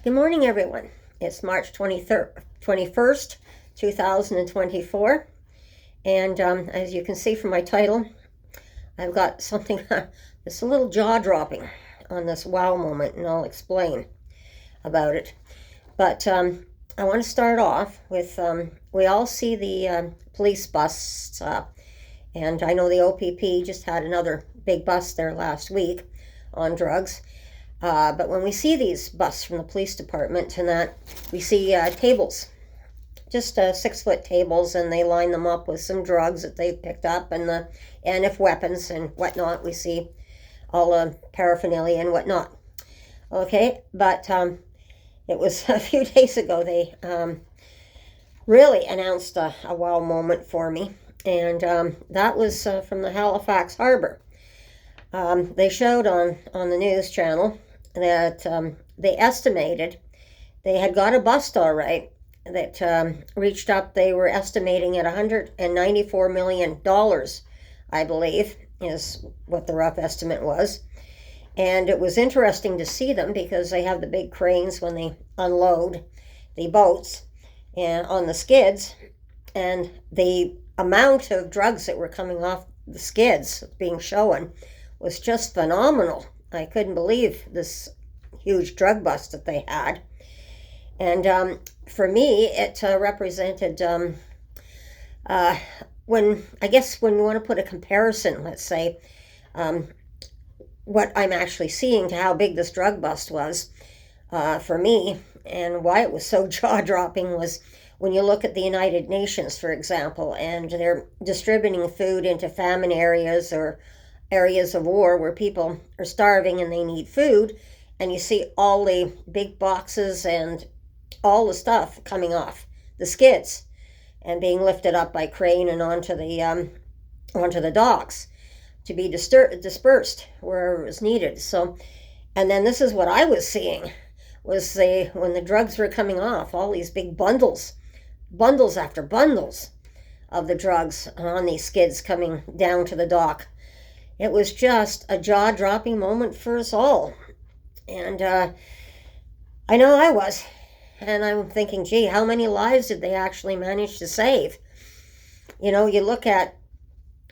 Good morning, everyone. It's March 21st, 2024. And as you can see from my title, I've got something that's a little jaw-dropping on this wow moment, and I'll explain about it. But I want to start off with, we all see the police busts, and I know the OPP just had another big bust there last week on drugs. But when we see these busts from the police department and that, we see tables, just 6-foot tables, and they line them up with some drugs that they've picked up, and if weapons and whatnot, we see all the paraphernalia and whatnot. Okay, but it was a few days ago they really announced a wow moment for me, and that was from the Halifax Harbor. They showed on the news channel that they estimated they had got a bust all right that reached up, they were estimating at $194 million, I believe, is what the rough estimate was. And it was interesting to see them because they have the big cranes when they unload the boats and on the skids, and the amount of drugs that were coming off the skids being shown was just phenomenal. I couldn't believe this huge drug bust that they had. And for me, it represented, when you want to put a comparison, let's say, what I'm actually seeing to how big this drug bust was for me, and why it was so jaw-dropping was when you look at the United Nations, for example, and they're distributing food into famine areas or areas of war where people are starving and they need food, and you see all the big boxes and all the stuff coming off the skids and being lifted up by crane and onto the docks to be dispersed wherever it was needed. So, and then this is what I was seeing was when the drugs were coming off, all these big bundles after bundles of the drugs on these skids coming down to the dock. It was just a jaw-dropping moment for us all. And I know I was. And I'm thinking, gee, how many lives did they actually manage to save? You know, you look at,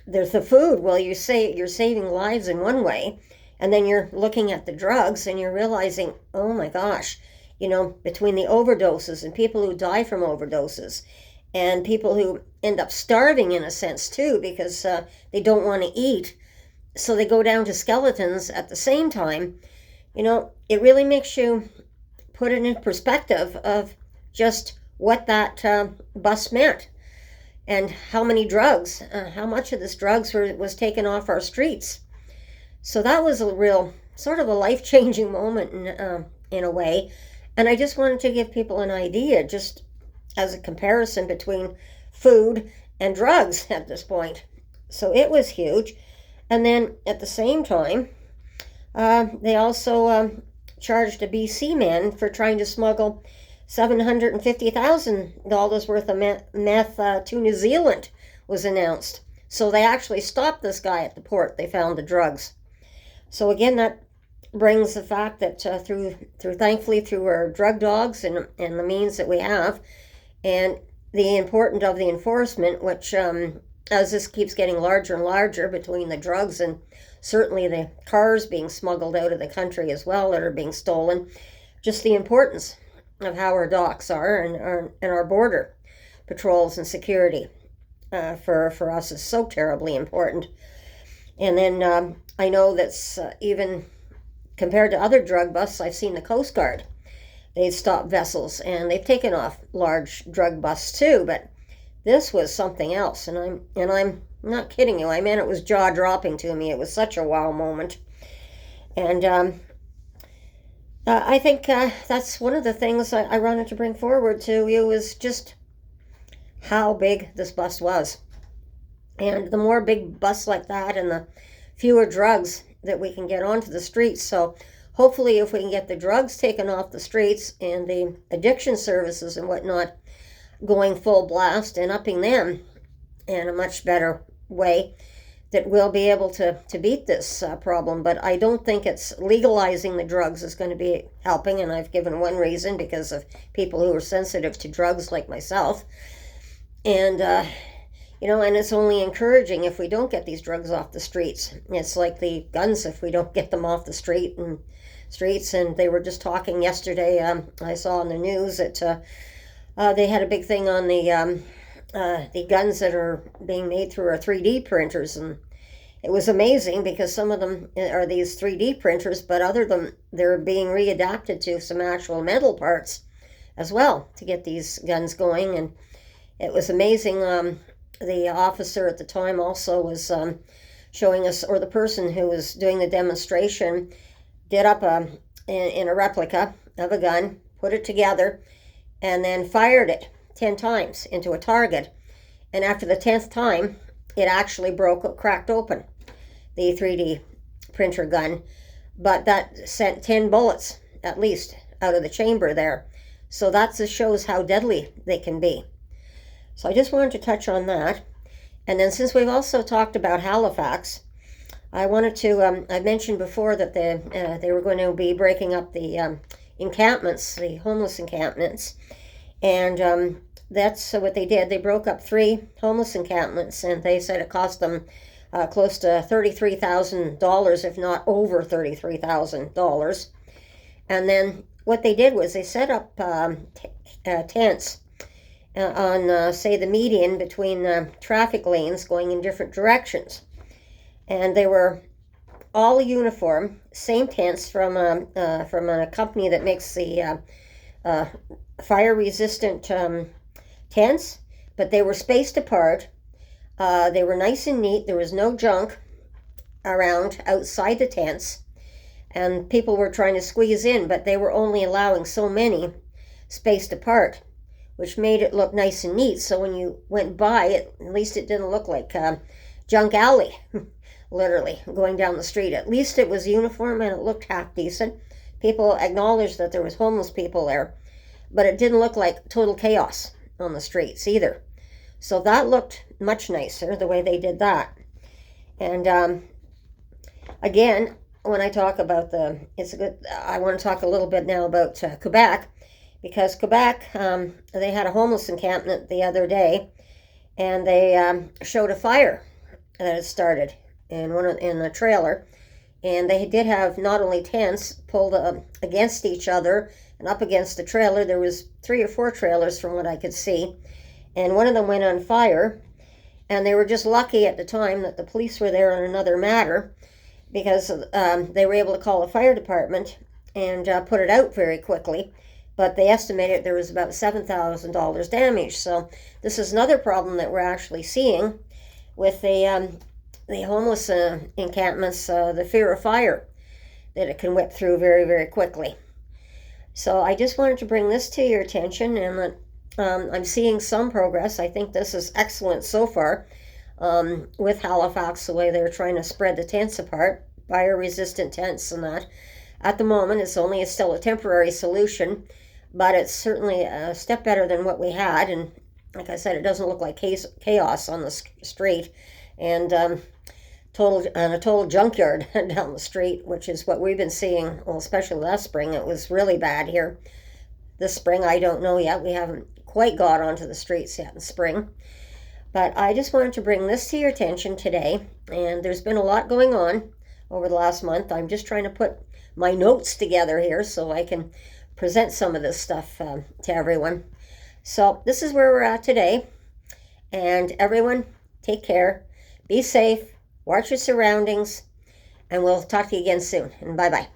there's the food. Well, you say you're saving lives in one way, and then you're looking at the drugs and you're realizing, oh my gosh, you know, between the overdoses and people who die from overdoses and people who end up starving in a sense too because they don't want to eat, so they go down to skeletons at the same time. You know, it really makes you put it in perspective of just what that bust meant and how many drugs, how much of this drugs was taken off our streets. So that was a real sort of a life-changing moment in a way. And I just wanted to give people an idea, just as a comparison between food and drugs at this point. So it was huge. And then at the same time, they also charged a BC man for trying to smuggle $750,000 worth of meth to New Zealand was announced. So they actually stopped this guy at the port. They found the drugs. So again, that brings the fact that thankfully through our drug dogs and the means that we have, and the importance of the enforcement, which as this keeps getting larger and larger between the drugs and certainly the cars being smuggled out of the country as well that are being stolen, just the importance of how our docks are and our border patrols and security for us is so terribly important. And then I know that's even compared to other drug busts, I've seen the Coast Guard. They've stopped vessels and they've taken off large drug busts too, but this was something else, and I'm not kidding you. I mean, it was jaw-dropping to me. It was such a wow moment. And I think that's one of the things I wanted to bring forward to you is just how big this bust was. And the more big busts like that and the fewer drugs that we can get onto the streets. So hopefully if we can get the drugs taken off the streets and the addiction services and whatnot going full blast and upping them in a much better way, that we'll be able to beat this problem. But I don't think it's legalizing the drugs is going to be helping, and I've given one reason, because of people who are sensitive to drugs like myself. And and it's only encouraging if we don't get these drugs off the streets. It's like the guns, if we don't get them off the streets. And they were just talking yesterday, I saw on the news that they had a big thing on the guns that are being made through our 3D printers. And it was amazing, because some of them are these 3D printers, but other of them, they're being readapted to some actual metal parts as well to get these guns going. And it was amazing. The officer at the time also was showing us, or the person who was doing the demonstration did up in a replica of a gun, put it together, and then fired it 10 times into a target. And after the 10th time, it actually cracked open, the 3D printer gun. But that sent 10 bullets, at least, out of the chamber there. So that just shows how deadly they can be. So I just wanted to touch on that. And then, since we've also talked about Halifax, I wanted to, I mentioned before that they were going to be breaking up the encampments, the homeless encampments. And that's what they did. They broke up 3 homeless encampments, and they said it cost them close to $33,000, if not over $33,000. And then what they did was they set up tents on, say, the median between traffic lanes going in different directions. And they were all uniform, same tents from a company that makes the fire-resistant tents, but they were spaced apart. They were nice and neat. There was no junk around outside the tents, and people were trying to squeeze in, but they were only allowing so many spaced apart, which made it look nice and neat. So when you went by it, at least it didn't look like junk alley, literally, going down the street. At least it was uniform and it looked half decent. People acknowledged that there was homeless people there, but it didn't look like total chaos on the streets either. So that looked much nicer, the way they did that. And again, when I talk about I want to talk a little bit now about Quebec, because Quebec, they had a homeless encampment the other day, and they showed a fire that had started in a trailer, and they did have not only tents pulled against each other and up against the trailer. There was 3 or 4 trailers from what I could see, and one of them went on fire. And they were just lucky at the time that the police were there on another matter, because they were able to call the fire department and put it out very quickly. But they estimated there was about $7,000 damage. So this is another problem that we're actually seeing with the homeless encampments, the fear of fire, that it can whip through very, very quickly. So I just wanted to bring this to your attention, and I'm seeing some progress. I think this is excellent so far with Halifax, the way they're trying to spread the tents apart, fire-resistant tents and that. At the moment, it's only still a temporary solution, but it's certainly a step better than what we had. And like I said, it doesn't look like chaos on the street, and a total junkyard down the street, which is what we've been seeing. Well, especially last spring, it was really bad here. This spring, I don't know yet. We haven't quite got onto the streets yet in spring. But I just wanted to bring this to your attention today. And there's been a lot going on over the last month. I'm just trying to put my notes together here so I can present some of this stuff to everyone. So this is where we're at today. And everyone, take care. Be safe. Watch your surroundings. And we'll talk to you again soon. And bye-bye.